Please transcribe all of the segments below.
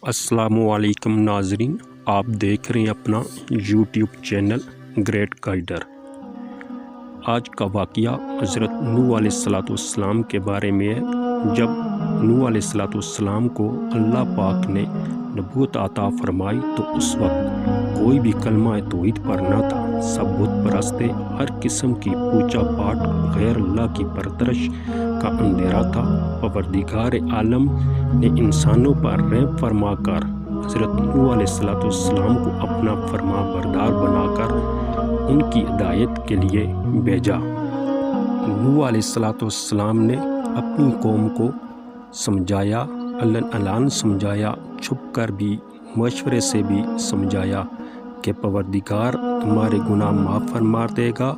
السلام علیکم ناظرین، آپ دیکھ رہے ہیں اپنا یوٹیوب چینل گریٹ گائیڈر۔ آج کا واقعہ حضرت نوح علیہ السلام کے بارے میں ہے۔ جب نوح علیہ السلام کو اللہ پاک نے نبوت عطا فرمائی تو اس وقت کوئی بھی کلمہ توحید پر نہ تھا، سب بت پرست تھے، ہر قسم کی پوجا پاٹ غیر اللہ کی پرستش کا اندھیرا تھا۔ پروردگار عالم نے انسانوں پر رحم فرما کر حضرت نوح علیہ السلام کو اپنا فرما بردار بنا کر ان کی ہدایت کے لیے بھیجا۔ نوح علیہ السلام نے اپنی قوم کو سمجھایا، علن سمجھایا، چھپ کر بھی، مشورے سے بھی سمجھایا کہ پروردگار تمہارے گناہ معاف فرما دے گا۔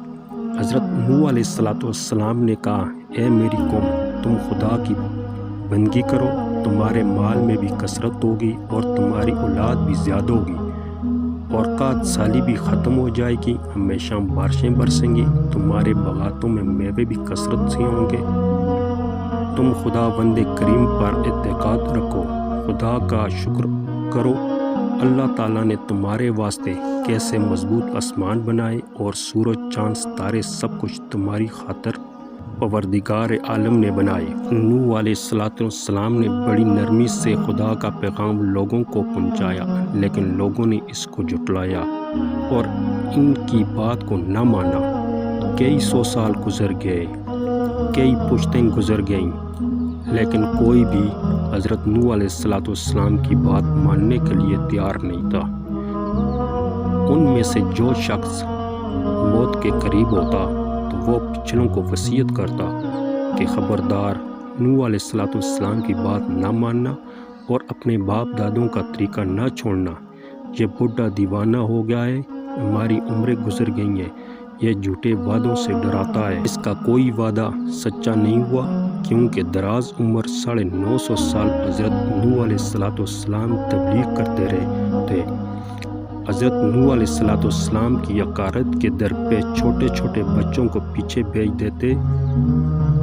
حضرت نوح علیہ السلام نے کہا، اے میری قوم، تم خدا کی بندگی کرو، تمہارے مال میں بھی کثرت ہوگی اور تمہاری اولاد بھی زیادہ ہوگی، اور قحط سالی بھی ختم ہو جائے گی، ہمیشہ بارشیں برسیں گی، تمہارے باغاتوں میں میوے بھی کثرت سے ہوں گے۔ تم خدا بند کریم پر اعتقاد رکھو، خدا کا شکر کرو۔ اللہ تعالیٰ نے تمہارے واسطے کیسے مضبوط آسمان بنائے اور سورج چاند ستارے سب کچھ تمہاری خاطر پروردگار عالم نے بنائے۔ نوح علیہ السلام نے بڑی نرمی سے خدا کا پیغام لوگوں کو پہنچایا، لیکن لوگوں نے اس کو جھٹلایا اور ان کی بات کو نہ مانا۔ کئی سو سال گزر گئے، کئی پشتیں گزر گئیں، لیکن کوئی بھی حضرت نوح علیہ السلام کی بات ماننے کے لیے تیار نہیں تھا۔ ان میں سے جو شخص موت کے قریب ہوتا تو وہ پچھلوں کو وصیت کرتا کہ خبردار، نوح علیہ السلام کی بات نہ ماننا اور اپنے باپ دادوں کا طریقہ نہ چھوڑنا۔ یہ بوڑھا دیوانہ ہو گیا ہے، ہماری عمریں گزر گئی ہیں، یہ جھوٹے وعدوں سے ڈراتا ہے، اس کا کوئی وعدہ سچا نہیں ہوا، کیونکہ دراز عمر 950 سال حضرت نوح علیہ السلام تبلیغ کرتے رہے تھے۔ حضرت نوح علیہ السلام کی حقارت کے در پہ چھوٹے چھوٹے بچوں کو پیچھے بھیج دیتے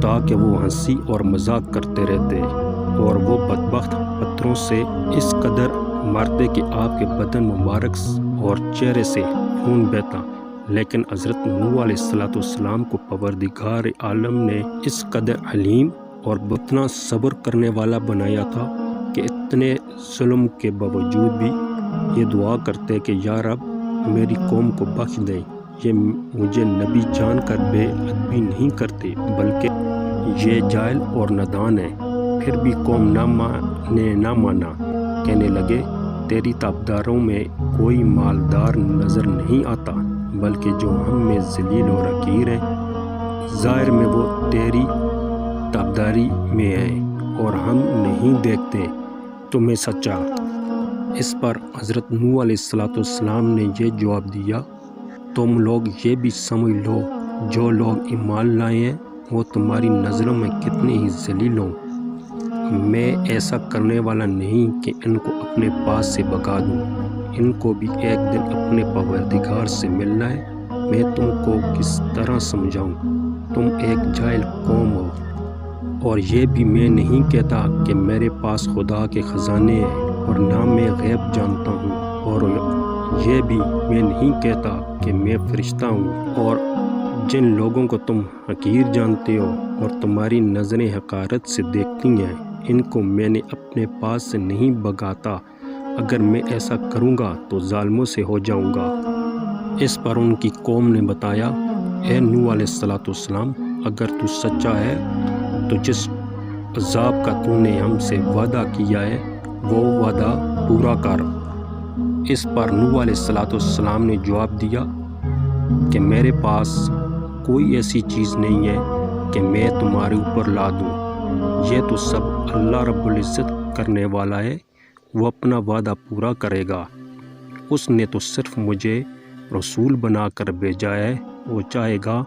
تاکہ وہ ہنسی اور مذاق کرتے رہتے، اور وہ بدبخت پتھروں سے اس قدر مارتے کہ آپ کے بدن مبارک اور چہرے سے خون بہتا، لیکن حضرت نوح علیہ السلام کو پروردگار عالم نے اس قدر حلیم اور اتنا صبر کرنے والا بنایا تھا کہ اتنے ظلم کے باوجود بھی یہ دعا کرتے کہ یا رب میری قوم کو بخش دے، یہ مجھے نبی جان کر بے ادبی نہیں کرتے بلکہ یہ جاہل اور نادان ہے۔ پھر بھی قوم نے نہ مانا، کہنے لگے تیری تابداروں میں کوئی مالدار نظر نہیں آتا، بلکہ جو ہم میں ذلیل و حقیر ہے، ظاہر میں وہ تیری تابداری میں ہے اور ہم نہیں دیکھتے تمہیں سچا۔ اس پر حضرت نوح علیہ السلام نے یہ جواب دیا، تم لوگ یہ بھی سمجھ لو جو لوگ ایمان لائے ہیں وہ تمہاری نظروں میں کتنے ہی ذلیل ہوں۔ میں ایسا کرنے والا نہیں کہ ان کو اپنے پاس سے بھگا دوں، ان کو بھی ایک دن اپنے پروردگار سے ملنا ہے۔ میں تم کو کس طرح سمجھاؤں، تم ایک جاہل قوم ہو۔ اور یہ بھی میں نہیں کہتا کہ میرے پاس خدا کے خزانے ہیں اور نہ میں غیب جانتا ہوں، اور یہ بھی میں نہیں کہتا کہ میں فرشتہ ہوں۔ اور جن لوگوں کو تم حقیر جانتے ہو اور تمہاری نظریں حقارت سے دیکھتی ہیں، ان کو میں نے اپنے پاس سے نہیں بھگاتا، اگر میں ایسا کروں گا تو ظالموں سے ہو جاؤں گا۔ اس پر ان کی قوم نے بتایا، اے نوح علیہ السلام، اگر تو سچا ہے تو جس عذاب کا تو نے ہم سے وعدہ کیا ہے وہ وعدہ پورا کر۔ اس پر نوح علیہ السلام نے جواب دیا کہ میرے پاس کوئی ایسی چیز نہیں ہے کہ میں تمہارے اوپر لا دوں، یہ تو سب اللہ رب العزت کرنے والا ہے، وہ اپنا وعدہ پورا کرے گا۔ اس نے تو صرف مجھے رسول بنا کر بھیجا ہے، وہ چاہے گا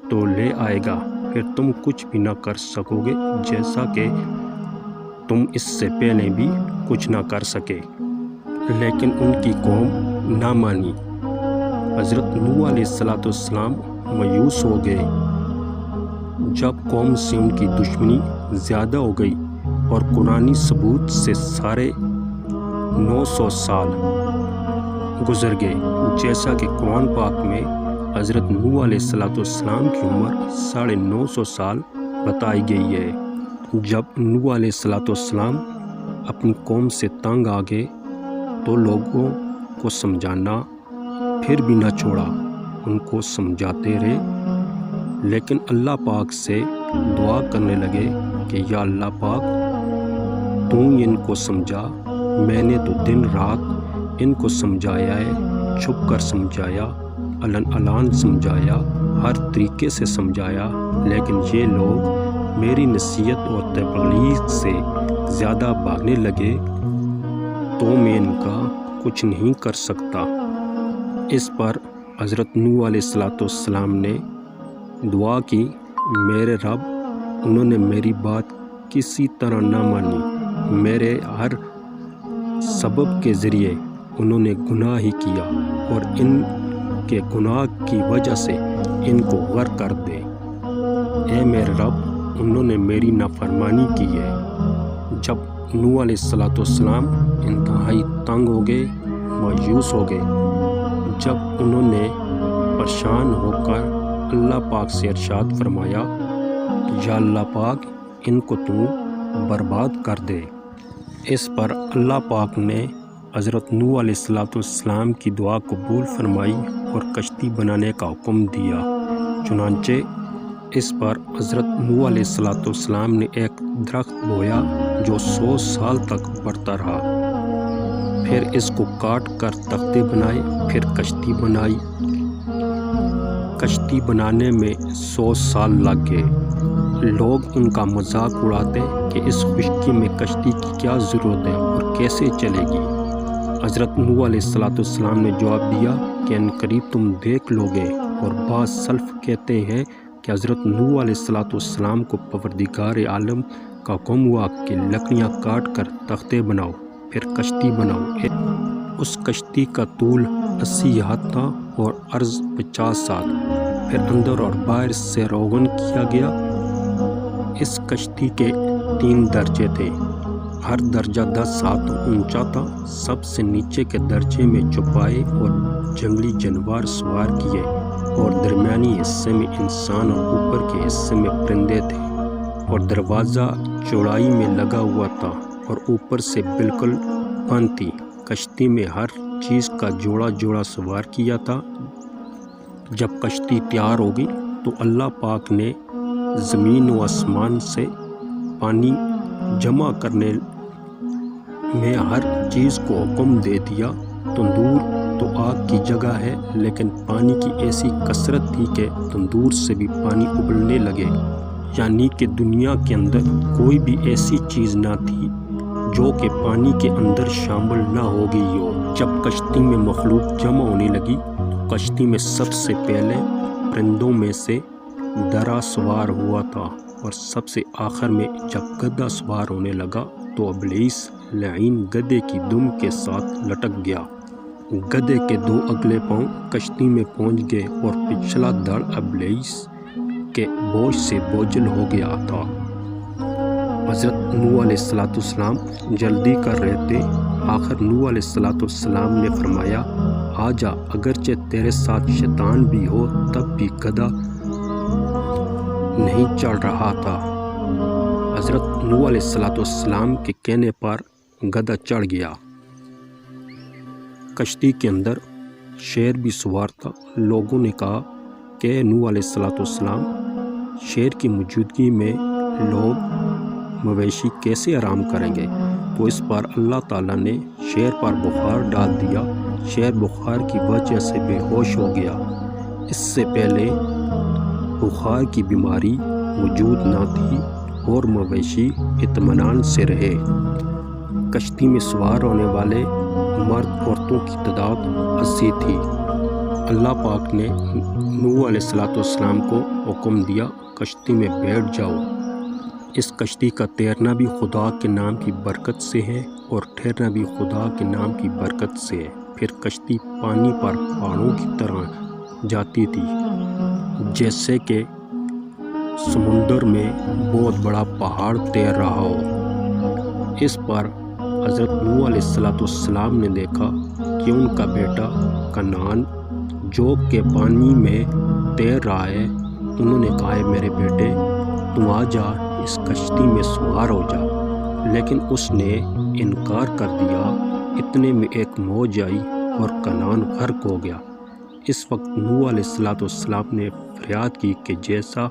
تو لے آئے گا، پھر تم کچھ بھی نہ کر سکو گے، جیسا کہ تم اس سے پہلے بھی کچھ نہ کر سکے۔ لیکن ان کی قوم نہ مانی۔ حضرت نوح علیہ السلام مایوس ہو گئے۔ جب قوم سے ان کی دشمنی زیادہ ہو گئی اور قرآنی ثبوت سے سارے 900 سال گزر گئے، جیسا کہ قرآن پاک میں حضرت نوح علیہ السلام کی عمر 950 سال بتائی گئی ہے۔ جب نوح علیہ السلام اپنی قوم سے تنگ آ گئے تو لوگوں کو سمجھانا پھر بھی نہ چھوڑا، ان کو سمجھاتے رہے، لیکن اللہ پاک سے دعا کرنے لگے کہ یا اللہ پاک تو ان کو سمجھا، میں نے تو دن رات ان کو سمجھایا ہے، چھپ کر سمجھایا، علن سمجھایا، ہر طریقے سے سمجھایا، لیکن یہ لوگ میری نصیحت اور تبلیغ سے زیادہ بھاگنے لگے تو میں ان کا کچھ نہیں کر سکتا۔ اس پر حضرت نوح علیہ السلام نے دعا کی، میرے رب انہوں نے میری بات کسی طرح نہ مانی، میرے ہر سبب کے ذریعے انہوں نے گناہ ہی کیا، اور ان کے گناہ کی وجہ سے ان کو غرق کر دے۔ اے میرے رب انہوں نے میری نافرمانی کی ہے۔ جب نوح علیہ السلام انتہائی تنگ ہو گئے، مایوس ہو گئے، جب انہوں نے پریشان ہو کر اللہ پاک سے ارشاد فرمایا یا اللہ پاک ان کو تو برباد کر دے۔ اس پر اللہ پاک نے حضرت نوح علیہ السلام کی دعا قبول فرمائی اور کشتی بنانے کا حکم دیا۔ چنانچہ اس پر حضرت نوح علیہ السلام نے ایک درخت بویا جو 100 سال تک بڑھتا رہا، پھر اس کو کاٹ کر تختے بنائے، پھر کشتی بنائی۔ کشتی بنانے میں 100 سال لگ گئے۔ لوگ ان کا مذاق اڑاتے کہ اس خشکی میں کشتی کی کیا ضرورت ہے اور کیسے چلے گی۔ حضرت نوح علیہ السلام نے جواب دیا کہ عنقریب تم دیکھ لو گے، اور بعض سلف کہتے ہیں کہ حضرت نوح علیہ السلام کو پروردگار عالم کا حکم ہوا کہ لکڑیاں کاٹ کر تختے بناؤ، پھر کشتی بناؤ۔ اس کشتی کا طول 80 ہاتھ تھا اور عرض 50 ہاتھ، پھر اندر اور باہر سے روغن کیا گیا۔ اس کشتی کے 3 درجے تھے، ہر درجہ 10 ہاتھ اونچا تھا۔ سب سے نیچے کے درجے میں چوپائے اور جنگلی جانور سوار کیے، اور درمیانی حصے میں انسان اور اوپر کے حصے میں پرندے تھے، اور دروازہ چوڑائی میں لگا ہوا تھا اور اوپر سے بالکل بند تھی۔ کشتی میں ہر چیز کا جوڑا جوڑا سوار کیا تھا۔ جب کشتی تیار ہو گئی تو اللہ پاک نے زمین و آسمان سے پانی جمع کرنے میں ہر چیز کو حکم دے دیا۔ تندور تو آگ کی جگہ ہے، لیکن پانی کی ایسی کثرت تھی کہ تندور سے بھی پانی ابلنے لگے، یعنی کہ دنیا کے اندر کوئی بھی ایسی چیز نہ تھی جو کہ پانی کے اندر شامل نہ ہو گئی ہو۔ جب کشتی میں مخلوق جمع ہونے لگی تو کشتی میں سب سے پہلے پرندوں میں سے درا سوار ہوا تھا، اور سب سے آخر میں جب گدھا سوار ہونے لگا تو ابلیس لعین گدھے کی دم کے ساتھ لٹک گیا۔ گدھے کے 2 اگلے پاؤں کشتی میں پہنچ گئے اور پچھلا دھڑ ابلیس کے بوجھ سے بوجھل ہو گیا تھا۔ حضرت نوح علیہ السلام جلدی کر رہے تھے۔ آخر نوح علیہ السلام نے فرمایا آجا، اگرچہ تیرے ساتھ شیطان بھی ہو تب بھی گدھا نہیں چڑھ رہا تھا۔ حضرت نوح علیہ السلام کے کہنے پر گدھا چڑھ گیا۔ کشتی کے اندر شیر بھی سوار تھا۔ لوگوں نے کہا کہ نوح علیہ السلام، شیر کی موجودگی میں لوگ مویشی کیسے آرام کریں گے؟ تو اس پر اللہ تعالیٰ نے شیر پر بخار ڈال دیا۔ شیر بخار کی وجہ سے بے ہوش ہو گیا۔ اس سے پہلے بخار کی بیماری موجود نہ تھی اور مویشی اطمینان سے رہے۔ کشتی میں سوار ہونے والے مرد عورتوں کی تعداد 80 تھی۔ اللہ پاک نے نوح علیہ السلام کو حکم دیا کشتی میں بیٹھ جاؤ۔ اس کشتی کا تیرنا بھی خدا کے نام کی برکت سے ہے اور ٹھہرنا بھی خدا کے نام کی برکت سے ہے۔ پھر کشتی پانی پر پہاڑوں کی طرح جاتی تھی، جیسے کہ سمندر میں بہت بڑا پہاڑ تیر رہا ہو۔ اس پر حضرت نوح علیہ السلام نے دیکھا کہ ان کا بیٹا کنعان جوگ کے پانی میں تیر رہا ہے۔ انہوں نے کہا، میرے بیٹے تم آ جا، اس کشتی میں سوار ہو جا، لیکن اس نے انکار کر دیا۔ اتنے میں ایک موج آئی اور کنعان غرق ہو گیا۔ اس وقت نوح علیہ السلام نے فریاد کی کہ جیسا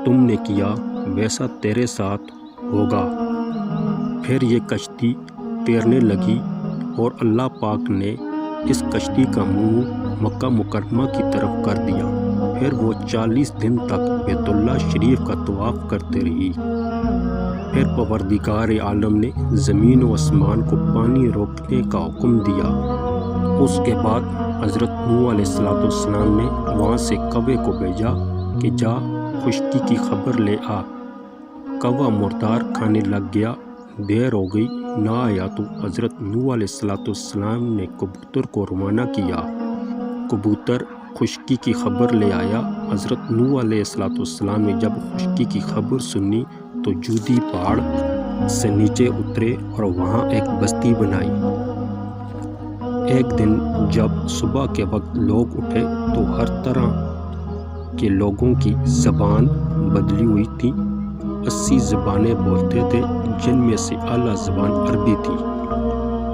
تم نے کیا ویسا تیرے ساتھ ہوگا۔ پھر یہ کشتی تیرنے لگی اور اللہ پاک نے اس کشتی کا منہ مکہ مکرمہ کی طرف کر دیا۔ پھر وہ 40 دن تک بیت اللہ شریف کا طواف کرتے رہی۔ پھر پروردگار عالم نے زمین و آسمان کو پانی روکنے کا حکم دیا۔ اس کے بعد حضرت نوح علیہ السلام نے وہاں سے کوے کو بھیجا کہ جا خشکی کی خبر لے آ۔ کوا مردار کھانے لگ گیا، دیر ہو گئی، نہ آیا تو حضرت نوح علیہ السلام نے کبوتر کو روانہ کیا۔ کبوتر خشکی کی خبر لے آیا۔ حضرت نوح علیہ السلام نے جب خشکی کی خبر سنی تو جودی پہاڑ سے نیچے اترے اور وہاں ایک بستی بنائی۔ ایک دن جب صبح کے وقت لوگ اٹھے تو ہر طرح کے لوگوں کی زبان بدلی ہوئی تھی۔ 80 زبانیں بولتے تھے، جن میں سے اعلیٰ زبان عربی تھی۔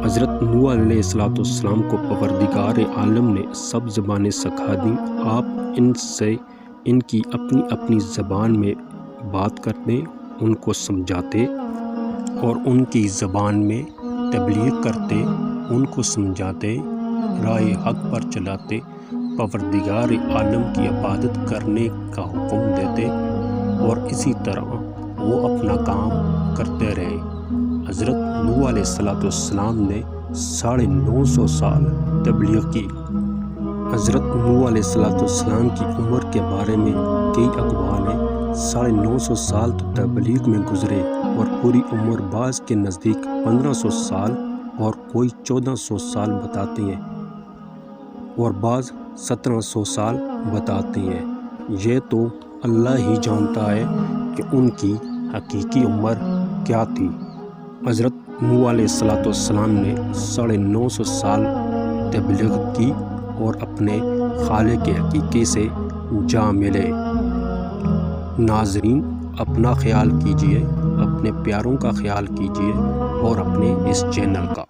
حضرت نوح علیہ السلام کو پروردگار عالم نے سب زبانیں سکھا دیں۔ آپ ان سے ان کی اپنی اپنی زبان میں بات کرتے، ان کو سمجھاتے اور ان کی زبان میں تبلیغ کرتے، ان کو سمجھاتے، راہ حق پر چلاتے، پروردگار عالم کی عبادت کرنے کا حکم دیتے، اور اسی طرح وہ اپنا کام کرتے رہے۔ حضرت نوح علیہ السلام نے 950 سال تبلیغ کی۔ حضرت نوح علیہ السلام کی عمر کے بارے میں کئی اقوال ہیں۔ 950 سال تو تبلیغ میں گزرے اور پوری عمر بعض کے نزدیک 1500 سال اور کوئی 1400 سال بتاتے ہیں اور بعض 1700 سال بتاتے ہیں۔ یہ تو اللہ ہی جانتا ہے کہ ان کی حقیقی عمر کیا تھی۔ حضرت نوح علیہ السلام نے 950 سال تبلیغ کی اور اپنے خالق حقیقی سے جا ملے۔ ناظرین، اپنا خیال کیجیے، اپنے پیاروں کا خیال کیجیے اور اپنے اس چینل کا